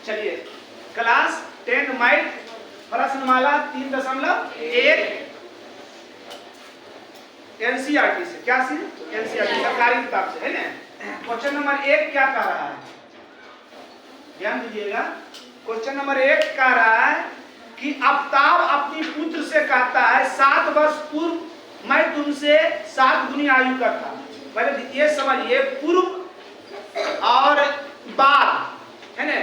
चलिए class 10 math प्रश्नमाला 3.1 NCERT से, क्या सी एनसीईआरटी सरकारी किताब से है ना। क्वेश्चन नंबर 1 क्या कह रहा है, ध्यान दीजिएगा। क्वेश्चन नंबर 1 कह रहा है कि आफ्ताब अपनी पुत्र से कहता है 7 वर्ष पूर्व मैं तुमसे 7 गुनी आयु का था। पहले ये समझिए, पूर्व और बाद है ना।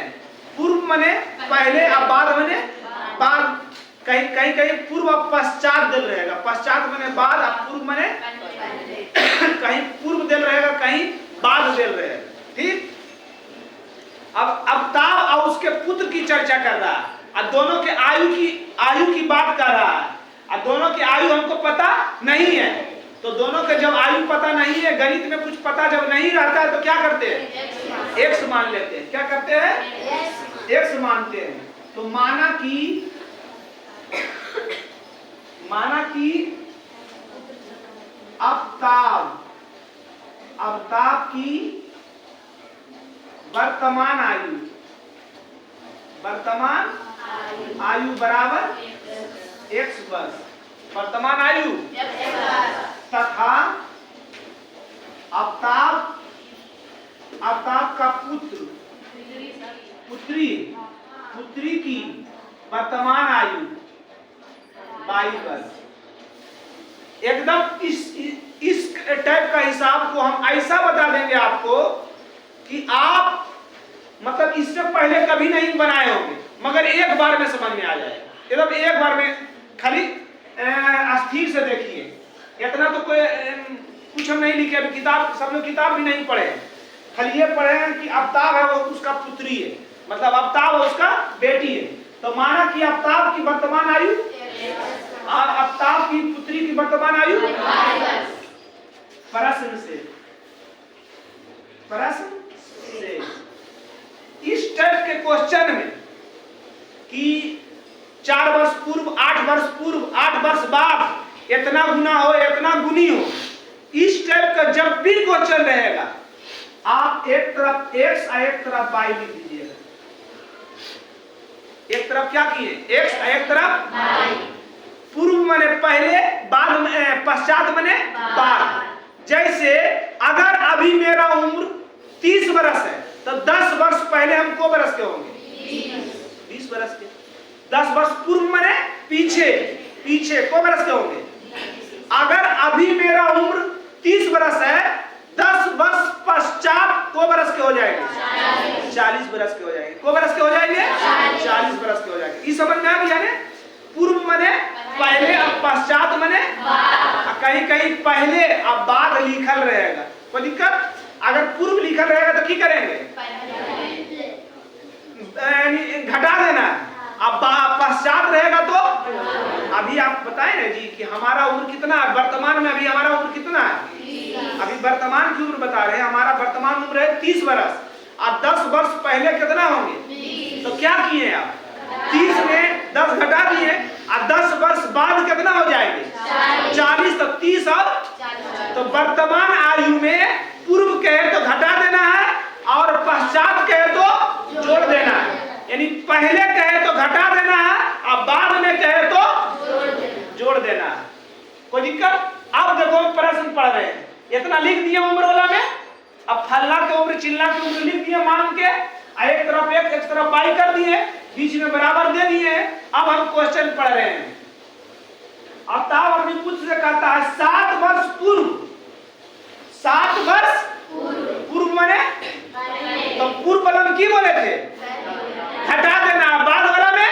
पूर्व मने पहले और बाद मने बाद। कहीं कहीं कहीं पूर्व और पश्चात दिल रहेगा, पश्चात मने बाद और पूर्व मने कहीं पूर्व दिल रहेगा, कहीं बाद दिल रहेगा। ठीक। अब आफ्ताब और उसके पुत्र की चर्चा कर रहा है और दोनों के आयु की बात कर रहा है और दोनों की आयु हमको पता नहीं है। तो दोनों के जब आयु पता नहीं है, गणित में कुछ पता जब नहीं रहता है तो क्या करते हैं, एक्स मान लेते हैं। क्या करते हैं, एक्स मानते हैं। तो माना कि आफ्ताब की वर्तमान आयु बराबर x वर्ष, वर्तमान आयु तथा आफ्ताब का पुत्री की वर्तमान आयु 22 वर्ष। एकदम इस टाइप का हिसाब को हम ऐसा बता देंगे आपको कि आप मतलब इससे पहले कभी नहीं बनाए होंगे, मगर एक बार में समझ में आ जाएगा। एकदम एक बार में, खाली स्थिर से देखिए। इतना तो कोई कुछ हम नहीं लिखे, अभी किताब सब लोग किताब भी नहीं पढ़े, खाली ये पढ़े हैं कि आफ्ताब है वो उसका पुत्री है, मतलब आफ्ताब है उसका बेटी है। तो माना कि आफ्ताब की वर्तमान आयु और आफ्ताब की पुत्री की वर्तमान आयु। प्रश्न से इस टाइप के क्वेश्चन में कि 4 वर्ष पूर्व, 8 वर्ष पूर्व, 8 वर्ष बाद, इतना गुना हो, इतना गुनी हो, इस टाइप का जब भी क्वेश्चन रहेगा आप एक तरफ x और एक तरफ y लिख दीजिएगा। एक तरफ क्या किए, x और एक तरफ y। पूर्व माने पहले, बाद में पश्चात माने बाद। जैसे अगर अभी मेरा उम्र 30 वर्ष है तो 10 वर्ष पहले हम को वर्ष के होंगे, 20 वर्ष के। 10 वर्ष पूर्व माने पीछे को वर्ष के होंगे। अगर अभी मेरा उम्र 30 वर्ष है, 10 वर्ष पश्चात को वर्ष के हो जाएंगे, 40 वर्ष के हो जाएंगे। को वर्ष के हो जाएंगे, 40 वर्ष के हो जाएंगे। इस समझ में आ गया ना। पूर्व माने पहले और पश्चात माने कहीं कहीं पहले और बाद लिखल रहेगा, कोई दिक्कत। अगर पूर्व लिखल रहेगा तो क्या करेंगे, घटा देना। अब पश्चात रहेगा तो अभी आप बताएं ना जी कि हमारा उम्र कितना है, वर्तमान में अभी हमारा उम्र कितना है। अभी वर्तमान की उम्र बता रहे हैं, हमारा वर्तमान उम्र है 30 वर्ष और 10 वर्ष पहले कितना होंगे। तो क्या किए आप, 30 में 10 घटा दिए और 10 वर्ष बाद कितना हो जाएंगे, 40। तो 30 और तो वर्तमान आयु में पूर्व कहे तो घटा देना है और पश्चात कहे तो जोड़ देना है। यानी पहले कहे तो घटा देना है और बाद में कहे तो जोड़ देना है। कोई दिक्कत। अब देखो प्रश्न पढ़ रहे हैं, इतना लिख दिए उम्र वाला में। अब फल्ला के उम्र चिल्ला की उम्र लिख दिए मान के, एक तरफ एक तरफ y कर दिए, बीच में बराबर दे दिए। अब हम क्वेश्चन पढ़ रहे हैं। आफ्ताब अपनी पुत्र से कहता है 7 वर्ष पूर्व माने तो पूर्व वाला में की बोले थे, घटा देना, बाद वाला में।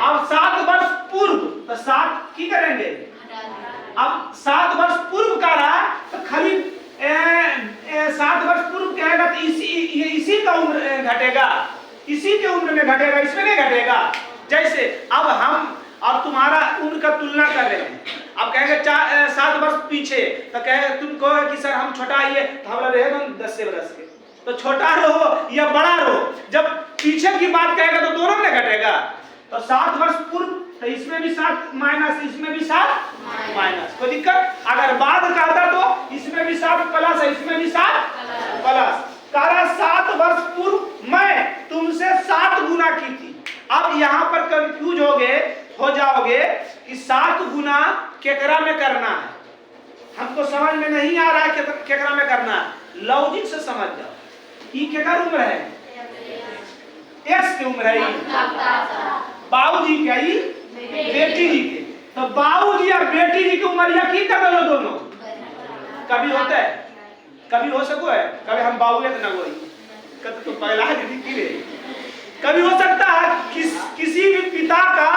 अब 7 वर्ष पूर्व तो 7 की करेंगे। अब 7 वर्ष पूर्व का रहा तो खाली 7 वर्ष पूर्व कहेगा तो इसी का उम्र घटेगा, इसी के उम्र में घटेगा, इसमें नहीं घटेगा। जैसे अब हम और तुम्हारा उम्र का तुलना कर रहे हैं। अब कहेंगे 7 वर्ष पीछे तो कहेंगे, तुम कहोगे कि सर हम छोटा आइए तो हमारा रहेगा 10 वर्ष के। तो छोटा रहो या बड़ा रहो, जब पीछे की बात कहेगा तो दोनों में घटेगा। तो 7 वर्ष पूर्व तो इसमें भी 7 माइनस, इसमें भी 7 माइनस, कोई दिक्कत। अगर बाद का आता तो इसमें भी 7 प्लस है, इसमें भी 7 प्लस। 7 वर्ष पूर्व मैं तुमसे 7 यहाँ पर कंफ्यूज हो जाओगे कि 7 गुना केकरा में करना है। हमको समझ में नहीं आ रहा है केकरा में करना है। लॉजिक से समझ जाओ। ये केकर उम्र है? एक्स की उम्र है। बाबूजी क्या ही बेटी जी के। तो बाबूजी और बेटी जी की उम्र या की कर लो दोनों। कभी होता है, कभी हो सको है, कभी हम बाबू है तो ना वही कभी तो पहला दीदी की रे। कभी हो सकता है किसी भी पिता का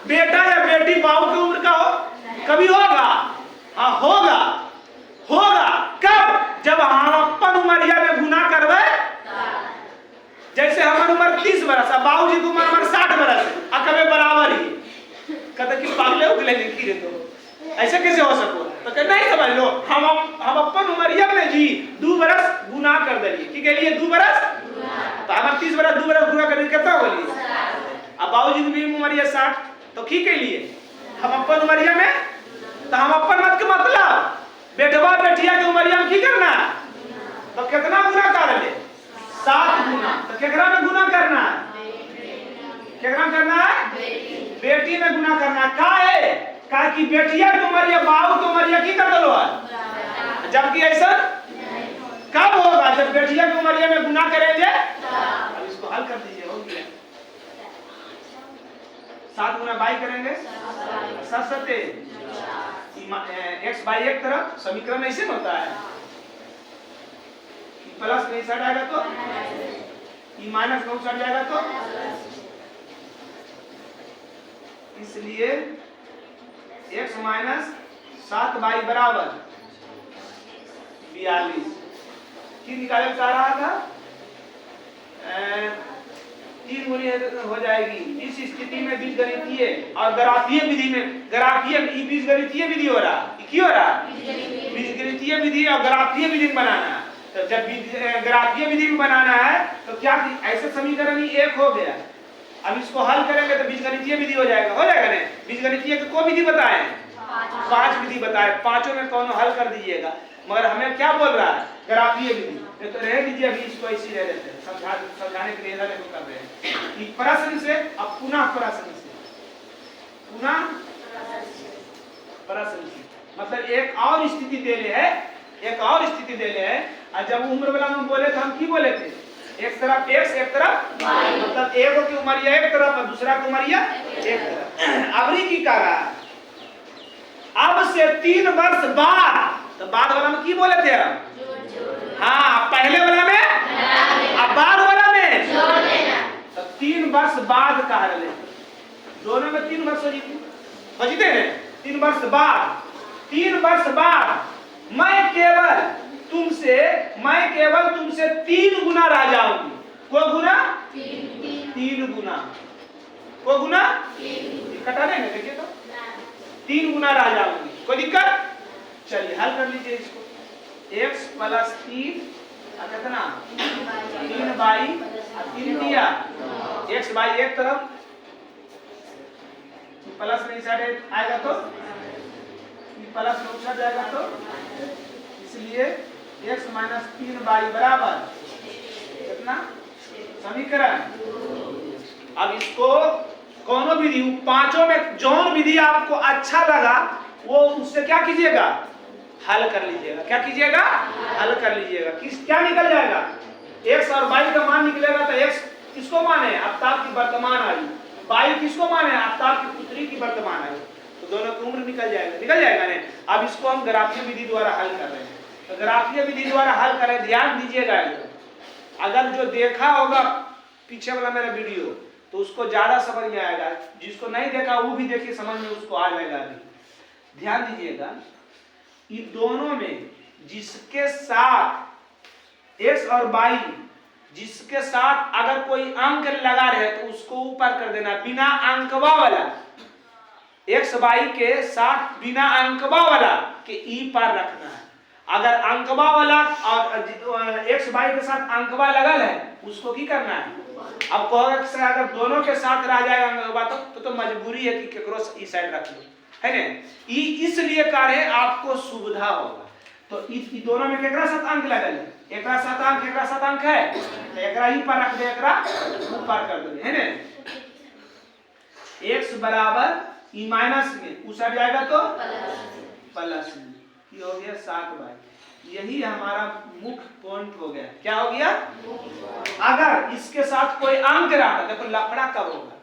बेटा या बेटी बाबू की उम्र का हो। कभी होगा? हाँ होगा। होगा कब? जब हम अपन उमरिया में गुना करवे। जैसे हमारी उम्र 30 बरस है, बाबूजी की उम्र 60 बरस है, और कभी बराबर ही कहते कि पागले उगले नहीं रे। तो ऐसे कैसे हो सको? तो कहते नहीं समझ लो, हम अपन उमरिया में जी 2 बरस गुना कर दिए। की के लिए 2 बरस? तो हम 30 बरस 2 बरस गुना करने कितना बोलिए? अब बाबूजी की उमरिया 60, तो की के लिए हम अपन उमरिया में, तो हम अपन मत के मतलब बेटवा बेटिया की उमरिया में की करना है? तो कितना गुना कर ले? 7 गुना। तो केकरा में गुना करना है? केकरा में करना है? बेटी में गुना करना है। का है? का कि बेटिया की उमरिया बाबू की उमरिया की कर दो है। जबकि ऐसा कब होगा? जब बेटिया की उमरिया में गुना करेंगे। अब इसको हल कर दीजिए, हो गया। 7 गुना बाई करेंगे 7 सत्ते x बाई एक तरफ समीकरण ऐसे होता है। प्लस नहीं सट आएगा तो ई माइनस 9 सट जाएगा तो, इसलिए x माइनस 7 बाई बराबर 42। की निकाले चाह रहा था 3 गुनी हो जाएगी। इस स्थिति में बीजगणितीय और ग्राफीय विधि में, ग्राफीय बीजगणितीय विधि हो रहा, क्यों हो रहा? बीजगणितीय विधि और ग्राफीय विधि में बनाना। तो जब ग्राफीय विधि में बनाना है तो क्या ऐसे समीकरण ही एक हो गया। अब इसको हल करेंगे तो बीजगणितीय विधि हो जाएगा। हो जाएगा नहीं? बीजगणितीय को विधि बताएं, 5 विधि बताए, पांचों में कौन हल कर दीजिएगा। मगर हमें क्या बोल रहा है? ग्राफीय विधि। तो रह दीजिए, अभी इसको ऐसे रह देते हैं, समझाने के लिए कर रहे हैं। प्रश्न से अब पुनः प्रश्न से, पुनः प्रश्न से मतलब एक और स्थिति दे ले है, एक और स्थिति दे ले है। और जब उम्र वाला में बोले तो हम की बोले थे? एक तरफ x एक तरफ y, मतलब एक की उमरिया एक तरफ और दूसरा की उमरिया एक तरफ। अबरी की कह रहा है अब से 3 वर्ष बाद, तो बाद वाला में की बोले थे हम? हाँ, पहले वाला में अब बाद वाला में जोड़ देना। तो 3 वर्ष बाद कह रहे, दोनों में 3 वर्ष हो जीते हैं। 3 वर्ष बाद, 3 वर्ष बाद मैं केवल तुमसे 3 गुना रह जाऊंगी। को गुना? 3 गुना। को गुना? कटा देंगे, देखिए तो 3 गुना रह जाऊंगी। कोई दिक्कत? चलिए हल कर लीजिए इसको। x प्लस 3 कितना? 3 बाई 3 दिया। x बाई एक तरफ प्लस में साइड आएगा तो प्लस में उछल जाएगा, तो इसलिए x माइनस 3 बाई बराबर कितना? समीकरण। अब इसको कौनो विधि, पांचों में जौन विधि आपको अच्छा लगा वो उससे क्या कीजिएगा? हल कर लीजिएगा। क्या कीजिएगा? हल कर लीजिएगा। क्या निकल जाएगा? x और y का मान निकलेगा। तो x किसको माने? आफ्ताब की वर्तमान आयु। y किसको माने? आफ्ताब की पुत्री की वर्तमान आयु। तो दोनों की उम्र निकल जाएगा नहीं। अब इसको हम ग्राफीय विधि द्वारा हल कर रहे हैं। तो ग्राफीय विधि द्वारा हल करें, ध्यान दीजिएगा। अगर जो देखा होगा पीछे वाला मेरा वीडियो तो उसको ज्यादा समझ में आएगा। जिसको नहीं देखा वो भी देखिए, समझ में उसको आ जाएगा। अभी ध्यान दीजिएगा, इन दोनों में जिसके साथ x और y, जिसके साथ अगर कोई अंक लगा रहे तो उसको ऊपर कर देना, बिना अंकवा वाला। x y के साथ बिना अंकवा वाला के ई पर रखना है। अगर अंकवा वाला और x y के साथ अंकवा लगल है उसको की करना है? अब कहोगे अगर दोनों के साथ रह जाएगा अंकवा तो मजबूरी है कि केकरो ई साइड रख लो, है ना? इसलिए कार्य आपको सुविधा होगा। तो इस दोनों में केकरा साथ अंक लगल है? एकरा साथ अंक है तो एकरा ही पर रख दे, एकरा ऊपर कर दे, है ना? x बराबर ई माइनस में उस हट जाएगा तो प्लस में, ये हो गया 7y। यही हमारा मुख्य पॉइंट हो गया। क्या हो गया? अगर इसके साथ कोई अंक रहा, देखो लफड़ा कब होगा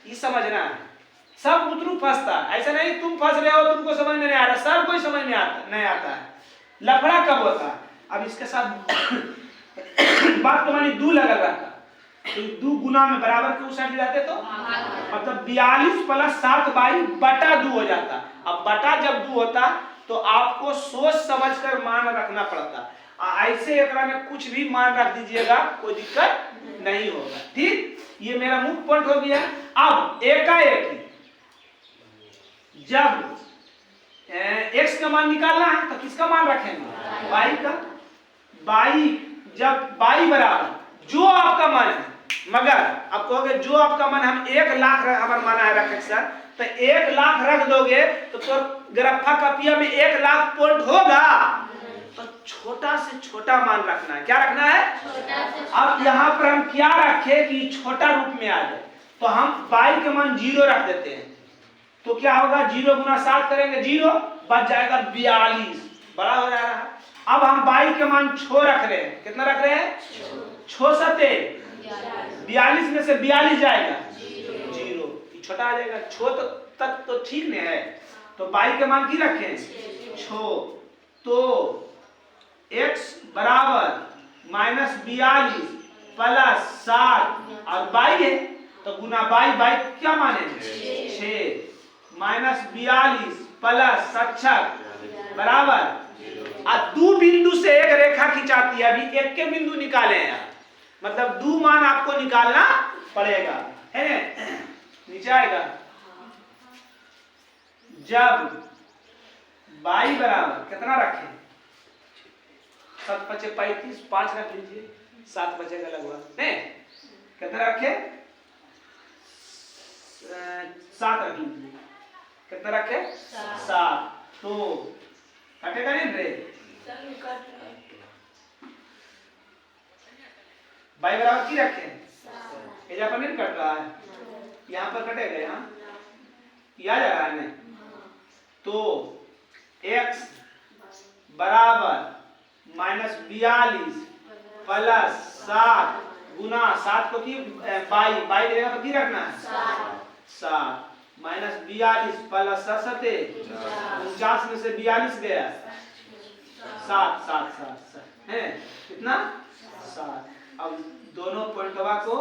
ये समझना है। सब बुतरू फंसता है, ऐसा नहीं तुम फंस रहे हो, तुमको समझ में नहीं आ रहा, सब कोई समझ में नहीं आता है। लफड़ा कब होता है? अब इसके साथ बात तो मानी 2 लगल रहता, तो 2 गुना में बराबर के उस साइड जाते तो मतलब 42 प्लस 7y बटा 2 हो जाता। अब बटा जब 2 होता तो आपको सोच समझकर मान रखना पड़ता। ऐसे एकरा में कुछ भी मान रख दीजिएगा, कोई दिक्कत नहीं होगा। ठीक, ये मेरा मुख्य पॉइंट हो गया। अब एकाएक जब x का मान निकालना है तो किसका मान रखेंगे? y का। y जब y बराबर जो आपका मान है, मगर आप कहोगे जो आपका मन हम 1 लाख हमारा माना है रखे सर, तो 1 लाख रख दोगे तो ग्रफा कपिया में 1 लाख पॉइंट होगा, तो छोटा से छोटा मान रखना है। क्या रखना है? अब यहाँ पर हम क्या रखे कि छोटा रूप में आ जाए, तो हम y के मान 0 रख देते हैं। तो क्या होगा? 0 गुना 7 करेंगे 0, बच जाएगा 42, बड़ा हो जा रहा है। अब हम y के मान 6 रख रहे हैं। कितना रख रहे हैं? 6 सते 42 में से 42 जाएगा 0, छोटा आ जाएगा। 6 तो तक तो ठीक नहीं है, तो y के मान की रखें 6, तो x बराबर -42 प्लस 7 और y है तो गुना y क्या माने 6 -42 प्लस 67 बराबर। अब 2 बिंदु से एक रेखा खिंचाती है। अभी एक के बिंदु निकाले हैं, मतलब 2 मान आपको निकालना पड़ेगा, है नीचे आएगा। जब y बराबर कितना रखें? 7 × 5 = 35, 5 रख लीजिए, 7 बचेगा लगभग। नहीं कितना रखे? 7 रख लीजिए। कितना रखे? 7। तो कटेगा नहीं रे? y बराबर की रखें? यहाँ पर नहीं कट रहा है, यहाँ पर कटेगा, यहाँ आ जा रहा है नहीं। तो x बराबर -42 प्लस 7 गुना 7 को की y जगह पर की रखना है 7 -42 प्लस 7 49 में से 42 गया 7 है कितना 7। अब दोनों पॉइंटवा को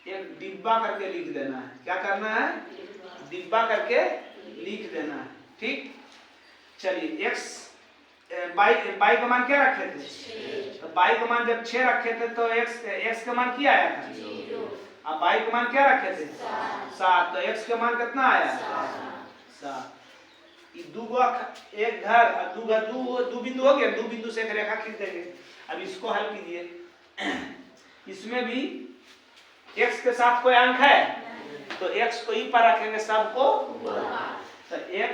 एक डिब्बा करके लिख देना है। क्या करना है? डिब्बा करके लिख देना है। ठीक, चलिए x y का मान क्या रखे थे? तो y का मान जब 6 रखे थे तो x का मान क्या आया था? अब y का मान क्या रखे थे? 7, तो x का मान कितना आया? 7। ये एक घर दो बिंदु हो गया, 2 बिंदु से एक रेखा खींच देंगे। अब इसको हल कीजिए। इसमें भी x के साथ कोई अंक है तो x को ई पर रखेंगे सबको, तो x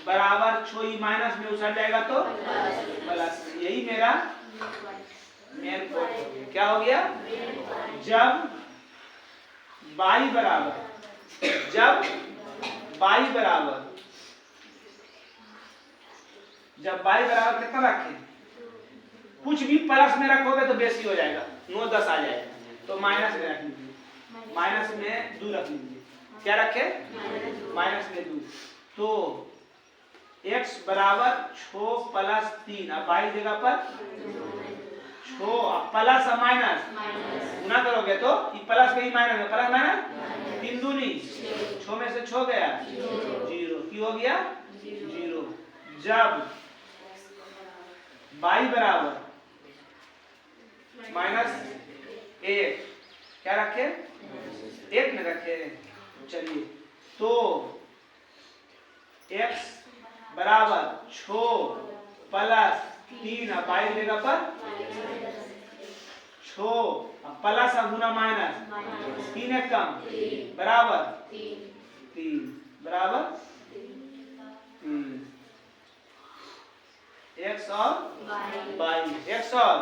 बराबर 6 माइनस में उछल जाएगा तो प्लस। यही मेरा मेन पॉइंट हो गया। क्या हो गया? जब y बराबर कितना रखें? कुछ भी प्लस में रखोगे तो बेसी हो जाएगा, 9 10 आ जाएगा, तो माइनस में रख लीजिए। माइनस में 2 रख लीजिए। क्या रखे? माइनस में 2। तो x बराबर 6 प्लस 3, अब y जगह पर 6 प्लस और माइनस गुना करोगे तो ये प्लस में ही माइनस, प्लस माइनस 3 दूनी 6 में से 6 गया 0, की हो गया 0। जब y बराबर -1, क्या रखे? 1 में रखे। चलिए, तो x बराबर 6 प्लस 3, अब y जगह पर 6 प्लस गुना माइनस 3 एक कम बराबर 3 बराबर 3। x और y, x और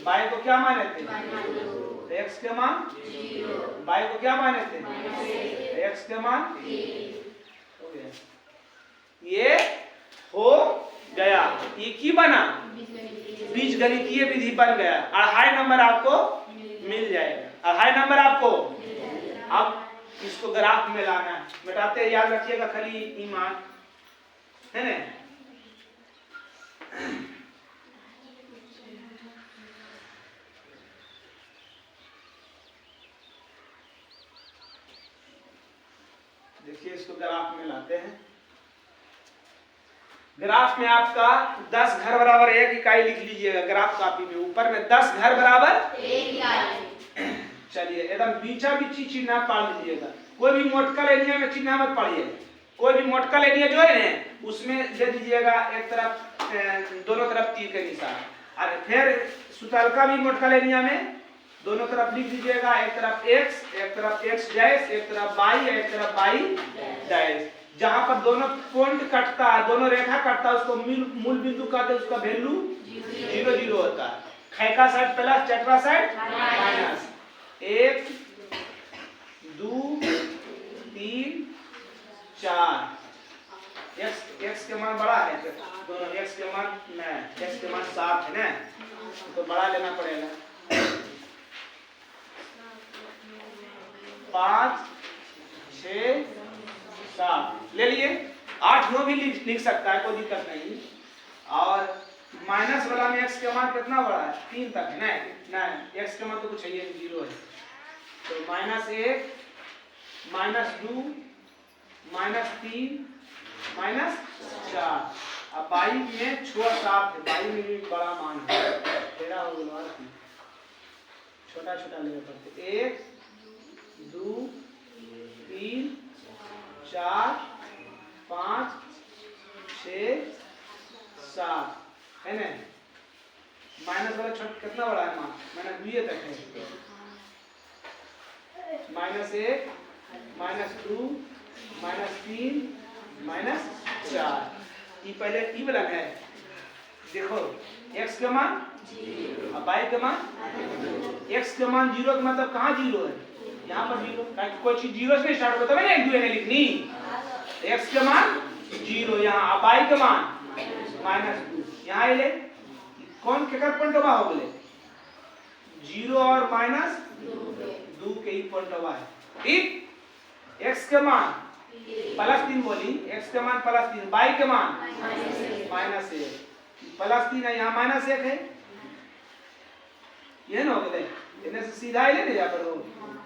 y को क्या माने थे? तो x के मान 0, y को क्या माने थे x के मान हो गया। ये हो गया, ये की बना बीजगणितीय विधि बन गया। अढ़ाई नंबर आपको मिल जाएगा, अढ़ाई नंबर आपको। अब इसको ग्राफ में लाना है, मिटाते याद रखिएगा खाली ईमान है ना। देखिए इसको ग्राफ में लाते हैं। ग्राफ में आपका 10 घर बराबर 1 इकाई लिख लीजिएगा ग्राफ कॉपी में, ऊपर में 10 घर बराबर 1 इकाई। चलिए एकदम बीचा बीची चिन्ह पाड़ लीजिएगा, कोई भी मोटका एरिया में चिन्ह मत पाड़िए, कोई भी मोटका एरिया जो है ना उसमें दे दीजिएगा एक तरफ दोनों तरफ तीर के निशान, और फिर सुतलका भी मोटका एरिया में दोनों तरफ लिख दीजिएगा, एक तरफ x डैश, एक तरफ y, एक तरफ y डैश। जहां पर दोनों पॉइंट कटता है, दोनों रेखा कटता है, उसको मूल बिंदु कहते हैं, उसका वैल्यू 0 0 होता है। खैका side plus, चटरा side minus. 1 2 3 4 x के मान बड़ा है, दोनों x के मान नहीं, x के मान 7 है ना, तो बड़ा लेना पड़ेगा। 5 6 7 ले लिए, 8 9 भी लिख सकता है, कोई दिक्कत नहीं। और माइनस वाला में x का मान कितना बड़ा है 3 तक है ना, नहीं x का मान तो कुछ है 0 है, तो -1 -2 -3 -4। अब y में 6 7 है, y में भी बड़ा मान है, तेरा हो गया, छोटा छोटा लेना पड़ते। 1 2 3 4 5 6 7 है ना। माइनस वाला छोटा कितना बड़ा है मान, मैंने 2 तक है, -1 -2 -3 -4। ये पहले ई वाला है, देखो x का मान 0 और y का मान, x का मान 0 का मतलब कहाँ 0 है, यहाँ पर 0, कोई चीज 0 से स्टार्ट होता है ना, 1 2 लिखनी। x का मान 0 यहाँ, अब y का मान -2 यहाँ ले, कौन के कर पॉइंट हो गए 0 और -2 के ही पॉइंट है, ठीक। x का मान +3 बोली, x का मान +3, y का मान -1, +3 है यहाँ -1 है, ये ना हो गए, इन्हें से सीधा ही ले जा पर हो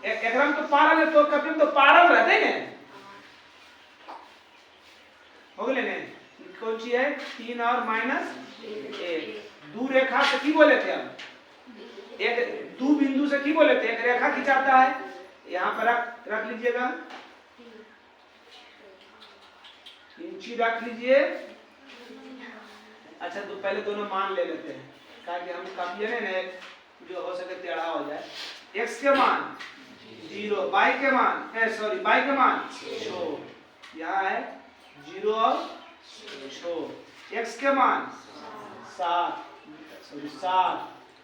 एकराम तो पारल है, तो कभी तो पारल रहते हैं हो गए ने। कौन सी है 3 और -1, दो रेखा से की बोले थे हम, एक दो बिंदु से की बोले थे, एक रेखा खिंचाता है, यहाँ पर रख लीजिएगा, इंची रख लीजिए। अच्छा तो पहले दोनों मान ले लेते हैं, ताकि हम काफी है ना जो हो सके टेढ़ा हो जाए। x के मान 0, y के मान y के मान 6, यहाँ है 0 और 6, x के मान 7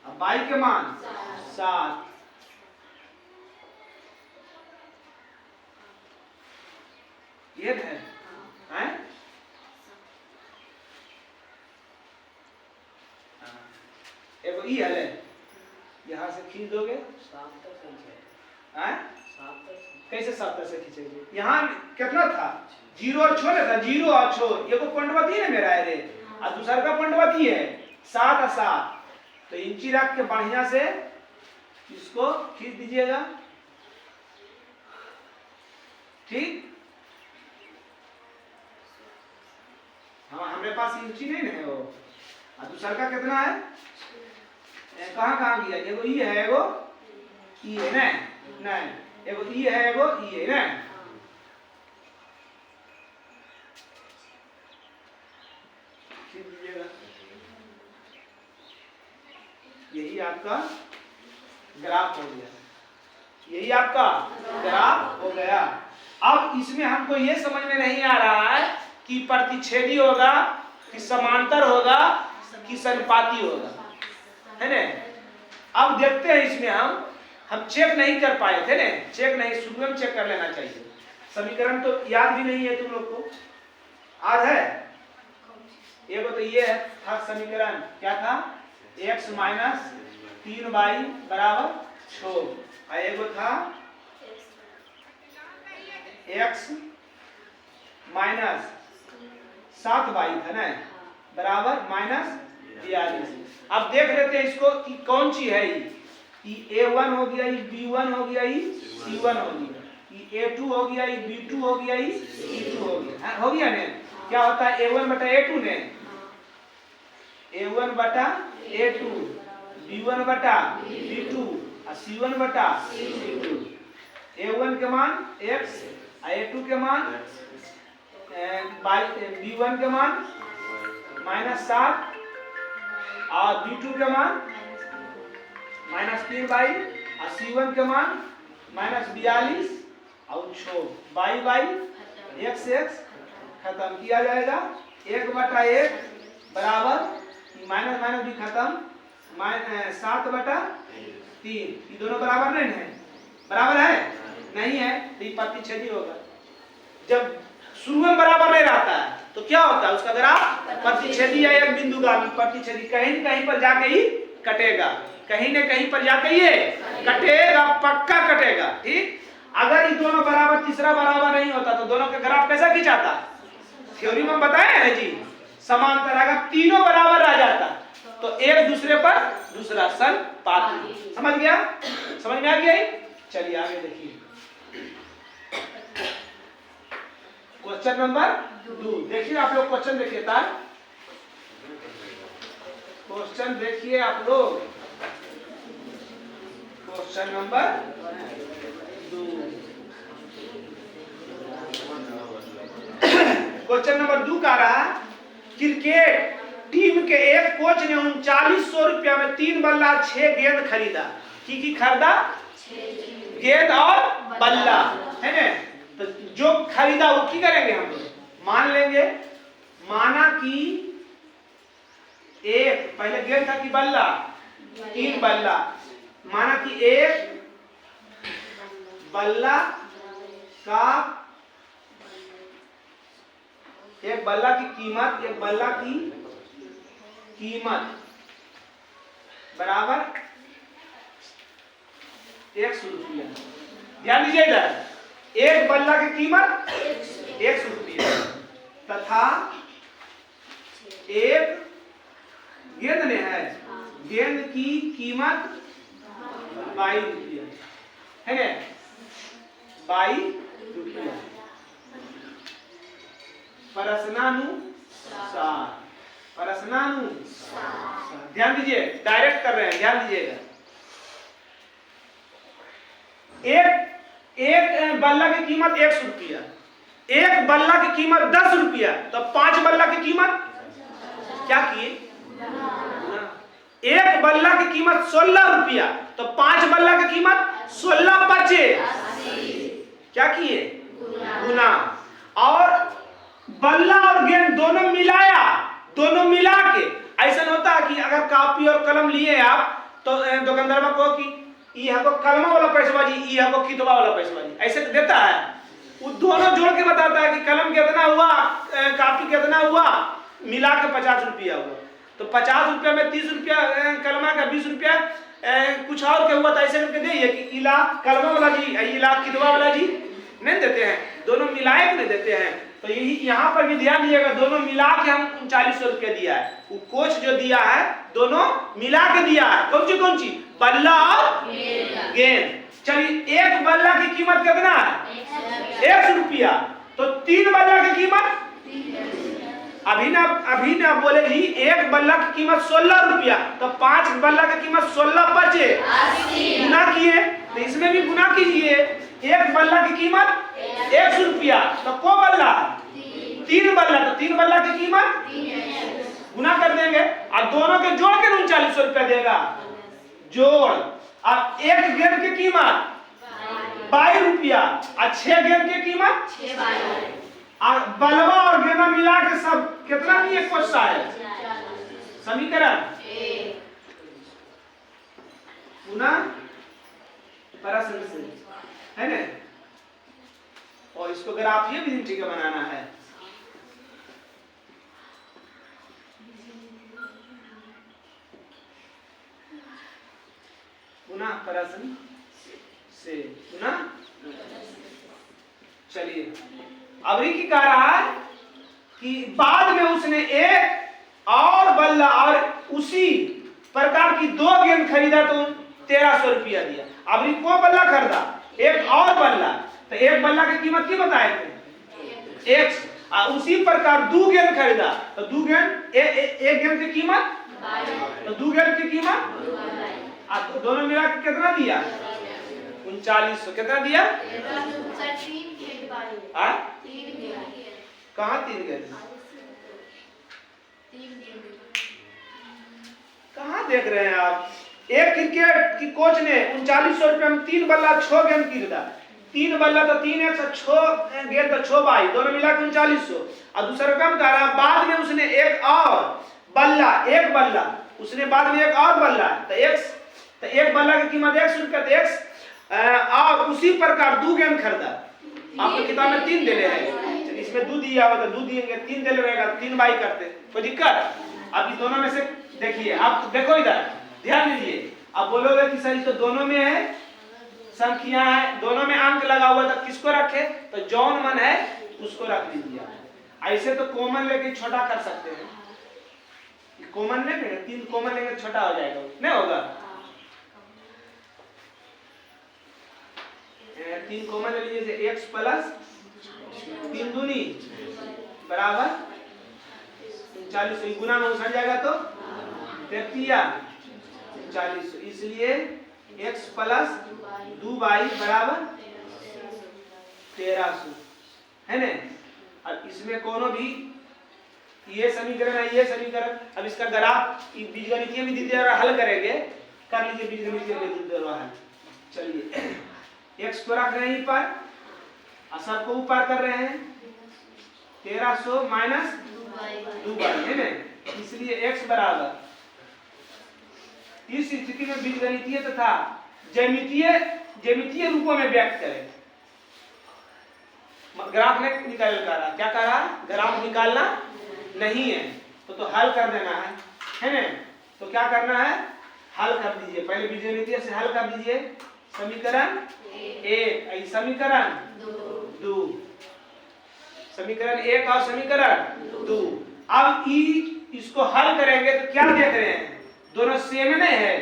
और y के मान 7। ये है एगो ई है, यहाँ से खींच दोगे 7 तक है, कैसे 7 तक से खींचेंगे, यहाँ कितना था 0 और 6 था, 0 और 6 एगो पॉइंटवती है मेरा है रे, और दूसरा का पॉइंटवती है 7 और 7, तो इंची रख के बढ़िया से इसको खींच दीजिएगा, ठीक। हाँ हमारे पास इंची नहीं है वो, और दूसरा का कितना है, कहाँ गया, एगो ई है, एगो ई है ना, नहीं एगो ई है, एगो ई है ना, यही आपका ग्राफ हो गया, यही आपका ग्राफ हो गया। अब इसमें हमको ये समझ में नहीं आ रहा है कि प्रतिच्छेदी होगा कि समांतर होगा कि संपाती होगा, है ना। अब देखते हैं इसमें हम चेक नहीं कर पाए थे ना, चेक नहीं, शुरू में चेक कर लेना चाहिए। समीकरण तो याद भी नहीं है तुम लोग को, याद है? एक तो ये था समीकरण, क्या था? x माइनस 3y बराबर 6, और एक था x माइनस 7y था ना बराबर माइनस 42। अब देख लेते हैं इसको कि कौन सी है ये a1 हो गया, ये b1 हो गया, ये c1 हो गया, ये a2 हो गया, ये b2 हो गया, ये c2 हो गया। हो गया ने? क्या होता है a1 बटा a2 ने? a1 बटा a2, b1 बटा b2 और c1 बटा c2। a1 के मान x, a2 के मान b1 के मान -7 और b2 के मान -3y और c1 के मान -42 और 6 y x खत्म किया जाएगा। 1/1 बराबर माइनस माइनस भी खत्म 7/3। ये दोनों बराबर नहीं है? बराबर है? नहीं है तो ये प्रतिच्छेदी होगा। जब शुरू में बराबर नहीं रहता है तो क्या होता है? उसका ग्राफ प्रतिच्छेदी या एक बिंदुगामी प्रतिच्छेदी कहीं न कहीं पर जाके ही कटेगा, कहीं न कहीं पर जाके ये कटेगा, पक्का कटेगा। ठीक, अगर ये दोनों बराबर तीसरा बराबर नहीं होता तो दोनों का ग्राफ कैसा खिंचाता? थ्योरी में बताया है जी, समांतर अगर तीनों बराबर रह जाता तो एक दूसरे पर दूसरा सन पाती। समझ गया? समझ में आ गया? चलिए आगे देखिए क्वेश्चन नंबर 2। देखिए आप लोग क्वेश्चन देखिए था, क्वेश्चन देखिए आप लोग, क्वेश्चन नंबर 2। क्वेश्चन नंबर 2 का रहा, क्रिकेट टीम के एक कोच ने 3900 रुपया में 3 बल्ला 6 गेंद खरीदा। की खरीदा? गेंद और बल्ला, है ना? तो जो खरीदा वो की करेंगे हम लोग? मान लेंगे, माना कि एक, पहले गेंद था कि बल्ला? 3 बल्ला। माना कि एक बल्ला का, एक बल्ला की कीमत, एक बल्ला की कीमत बराबर 100 रुपया। ध्यान दीजिए इधर, एक बल्ला की कीमत 100 रुपया तथा एक गेंद ने है, गेंद की कीमत 22 रुपया, है ना? 22 रुपया। प्रश्नानुसार, ध्यान दीजिए, डायरेक्ट कर रहे हैं, ध्यान दीजिएगा। एक बल्ला की कीमत 100 रुपया, एक बल्ला की कीमत 10 रुपया, तो 5 बल्ला की कीमत क्या किए? एक बल्ला की कीमत 16 रुपया, तो 5 बल्ला की कीमत 16 बचे, क्या किए? गुना। और बल्ला और गेंद दोनों मिलाया, दोनों मिला के ऐसा होता है कि अगर कॉपी और कलम लिए आप तो दुकानदार को कि ये हमको कलम वाला पैसा जी, ये हमको कितवा वाला पैसा जी, ऐसे देता है। वो दोनों जोड़ के बताता है कि कलम कितना हुआ, कॉपी कितना हुआ, मिला के 50 रुपया हुआ। तो 50 रुपया में 30 रुपया कलमा का, 20 रुपया कुछ और के हुआ, तो ऐसे करके दे कि इला कलमा वाला जी, इला कितवा वाला जी, नहीं देते हैं, दोनों मिलाए के नहीं देते हैं। तो यही यहाँ पर भी ध्यान दीजिएगा, दोनों मिला के हम 3900 रुपया दिया है। वो कोच जो दिया है दोनों मिला के दिया है। कौन सी? बल्ला और गेंद। चलिए, एक बल्ला की कीमत कितना है? 100 रुपया। तो 3 बल्ला की कीमत, अभी ना बोले जी, एक बल्ला की कीमत 16 रुपया, तो 5 बल्ला की कीमत 16 बचे, गुना किए, तो इसमें भी गुना कीजिए। एक बल्ला की कीमत 100 रुपया, तो को बल्ला? 3 बल्ला, तो 3 बल्ला की कीमत गुना कर देंगे और दोनों के जोड़ के 3900 रुपया देगा, जोड़। और एक गेंद की कीमत 22 रुपया और 6 गेंद की कीमत 6 और बलवा और गेंदा मिला के सब कितना नहीं है? क्वेश्चन है समीकरण गुना प्रश्न से, है ना। और इसको ग्राफ ये विधि का बनाना है। पुनः प्रश्न से, पुनः चलिए अभी की कह रहा है कि बाद में उसने एक और बल्ला और उसी प्रकार की 2 गेंद खरीदा तो 1300 रुपया दिया। अभी को बल्ला खरीदा, एक और बल्ला, तो एक बल्ला की कीमत की बताए थे 1, उसी प्रकार 2 गेंद खरीदा तो 2 गेंद एक गेंद की कीमत, तो 2 गेंद की कीमत दोनों मिला के कितना दिया 3900। कितना दिया? कहाँ 3 गेंद? कहाँ देख रहे हैं आप? एक क्रिकेट की कोच ने 3900 रुपये में 3 बल्ला 6 गेंद खरीदा। 3 बल्ला तो 3 1 6 गेंद तो 6 बाई, दोनों मिला के 3900। और दूसरा रकम कह रहा, बाद में उसने एक और बल्ला, एक बल्ला उसने बाद में एक और बल्ला, तो एक बल्ला की कीमत 100 रुपया, तो और उसी प्रकार 2 गेंद खरीदा। आपको किताब में 3 दे रहे हैं, इसमें 2 दिया हुआ तो 2 दिएंगे, 3 दे रहेगा 3 बाई करते, कोई दिक्कत? अब दोनों में से देखिए, आप देखो इधर ध्यान दीजिए। अब बोलोगे कि सर तो दोनों में है संख्या है, दोनों में अंक लगा हुआ है, तो किसको रखे? तो जौन मन है उसको रख लीजिए। ऐसे तो कॉमन लेके छोटा कर सकते हैं, कॉमन लेंगे 3 कॉमन लेंगे छोटा हो जाएगा, नहीं होगा? 3 कॉमन ले लीजिए, x प्लस 3 दूनी बराबर 3900, गुना में उछल जाएगा तो 43 इसलिए x प्लस 2 बाई बराबर 1300, है ना। अब इसमें कोनो भी ये समीकरण है, ये समीकरण, अब इसका ग्राफ बीजगणितीय विधि द्वारा हल करेंगे, कर लीजिए बीजगणितीय विधि द्वारा हल। चलिए x को रख रहे हैं पर और सबको ऊपर कर रहे हैं 1300 माइनस 2 बाई, है ना। इसलिए x बराबर, इस स्थिति में बीजगणितीय तथा ज्यामितीय रूपों में व्यक्त करें। ग्राफ में निकाल कर रहा, क्या कर रहा? ग्राफ निकालना नहीं है तो हल कर देना है ना। तो क्या करना है? हल कर दीजिए, पहले बीजगणितीय से हल कर दीजिए। समीकरण 1, समीकरण 2, समीकरण 1 और समीकरण 2। अब इसको हल करेंगे तो क्या देख रहे हैं? दोनों सेम नहीं है,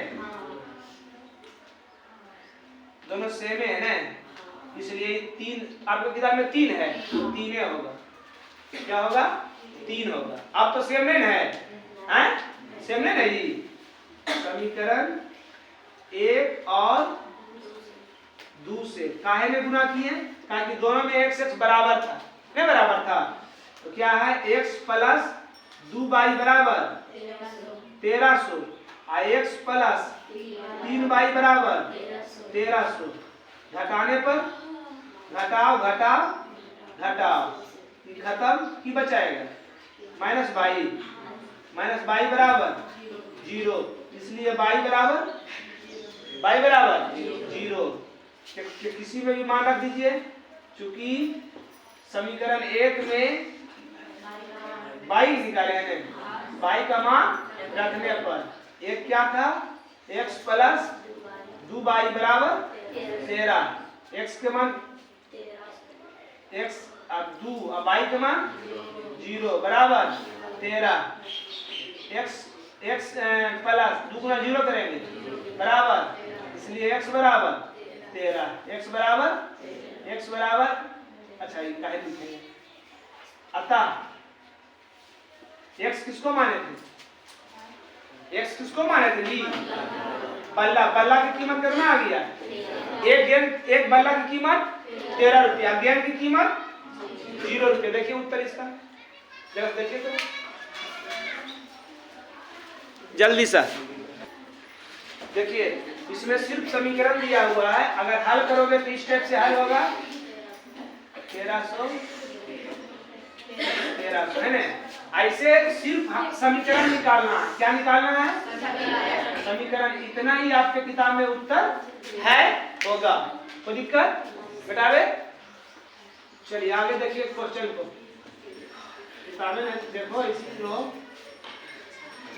दोनों सेम है ना, इसलिए 3, आपकी किताब में 3 है, 3 होगा। क्या होगा? 3 होगा। अब तो सेम नहीं है, सेम नहीं है जी। समीकरण 1 और 2 से काहे में गुना किए? कि दोनों में x बराबर था, नहीं बराबर था, तो क्या है? x प्लस 2 बाई बराबर 1300, x प्लस 3 बाई बराबर 1300। घटाने पर घटाओ घटाओ घटाओ, खत्म की बचाएगा माइनस बाई बराबर 0, इसलिए बाई बराबर 0। किसी में भी मान रख दीजिए, चूंकि समीकरण 1 में बाई निकाले हैं, बाई का मान रखने पर एक क्या था? x प्लस 2 बाई बराबर 13, x के मान x अब 2 और बाई के मान 0 बराबर 13। x प्लस 2 गुना 0 करेंगे बराबर, इसलिए x बराबर 13, x बराबर अच्छा ये काहे लिखेंगे? अतः x किसको माने थे? x किसको माने थे जी? बल्ला की कीमत कितना आ गया? एक बल्ला की कीमत 13 रुपया, गेंद की कीमत 0 रुपया। देखिए उत्तर इसका, जरा देखिए तो जल्दी सा देखिए। इसमें सिर्फ समीकरण दिया हुआ है, अगर हल करोगे तो इस टाइप से हल होगा 1300 है ना। ऐसे सिर्फ समीकरण निकालना है। क्या निकालना है? समीकरण। इतना ही आपके किताब में उत्तर है। होगा। कोई दिक्कत घटावे? चलिए आगे देखिए क्वेश्चन को। किताबें देखो इसी को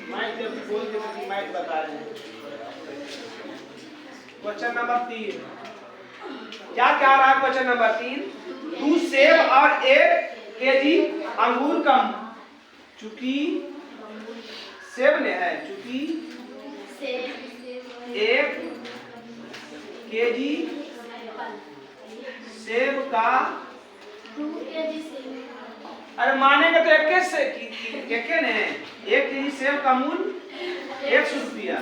मैथ जब बोल के मैथ बता रहे हैं। क्वेश्चन नंबर 3 क्या क्या रहा है? क्वेश्चन नंबर 3 2 सेब और 1 केजी अंगूर कम। चूंकि सेब ने है, चूंकि 1 केजी सेब का, अरे मानेंगे तो एक ने 1 केजी सेब का मूल्य 100 रुपया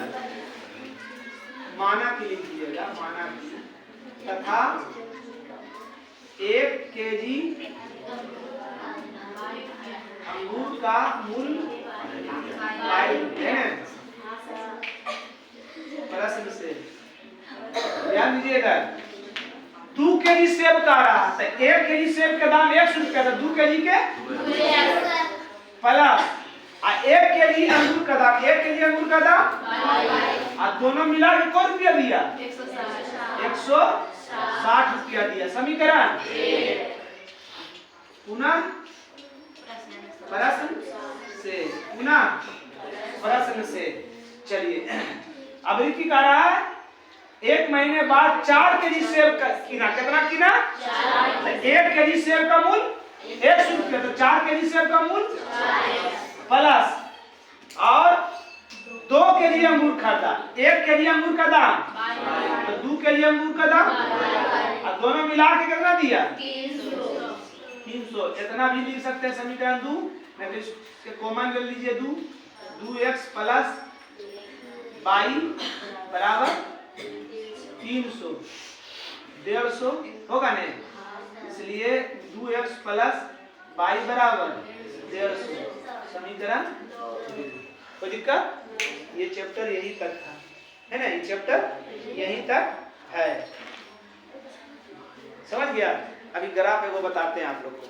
माना की लिख दीजिएगा, माना की, तथा 1 केजी अंगूर का मूल्य 22 है। प्रश्न से ध्यान दीजिएगा। 2 केजी सेब का रहा है तो 1 केजी सेब का दाम 100 रुपया था, 2 केजी के प्लस 1 केजी अंगूर का दाम, 1 केजी अंगूर का दाम और दोनों मिला के कौन रुपया दिया? 160 रुपया दिया। समीकरण पुनः प्रश्न से, पुनः प्रश्न से। चलिए अब की कह रहा है 1 महीने बाद 4 केजी सेब का किना, कितना किना? 1 केजी सेब का मूल्य 100 रुपया, तो 4 केजी सेब का मूल्य प्लस और 2 केजी अंगूर खाता, 1 केजी अंगूर का दाम तो 2 केजी अंगूर का दाम और दोनों मिला के कितना दिया? 300। इतना भी लिख सकते हैं समीकरण 2, नहीं तो इसके कॉमन ले लीजिए 2x प्लस 22 बराबर 300, 150 होगा नहीं, इसलिए 2x प्लस 22 बराबर 150 समीकरण। कोई दिक्कत? ये चैप्टर यही तक था, है ना? ये चैप्टर यही तक है, समझ गया? अभी ग्राफ है वो बताते हैं आप लोग को।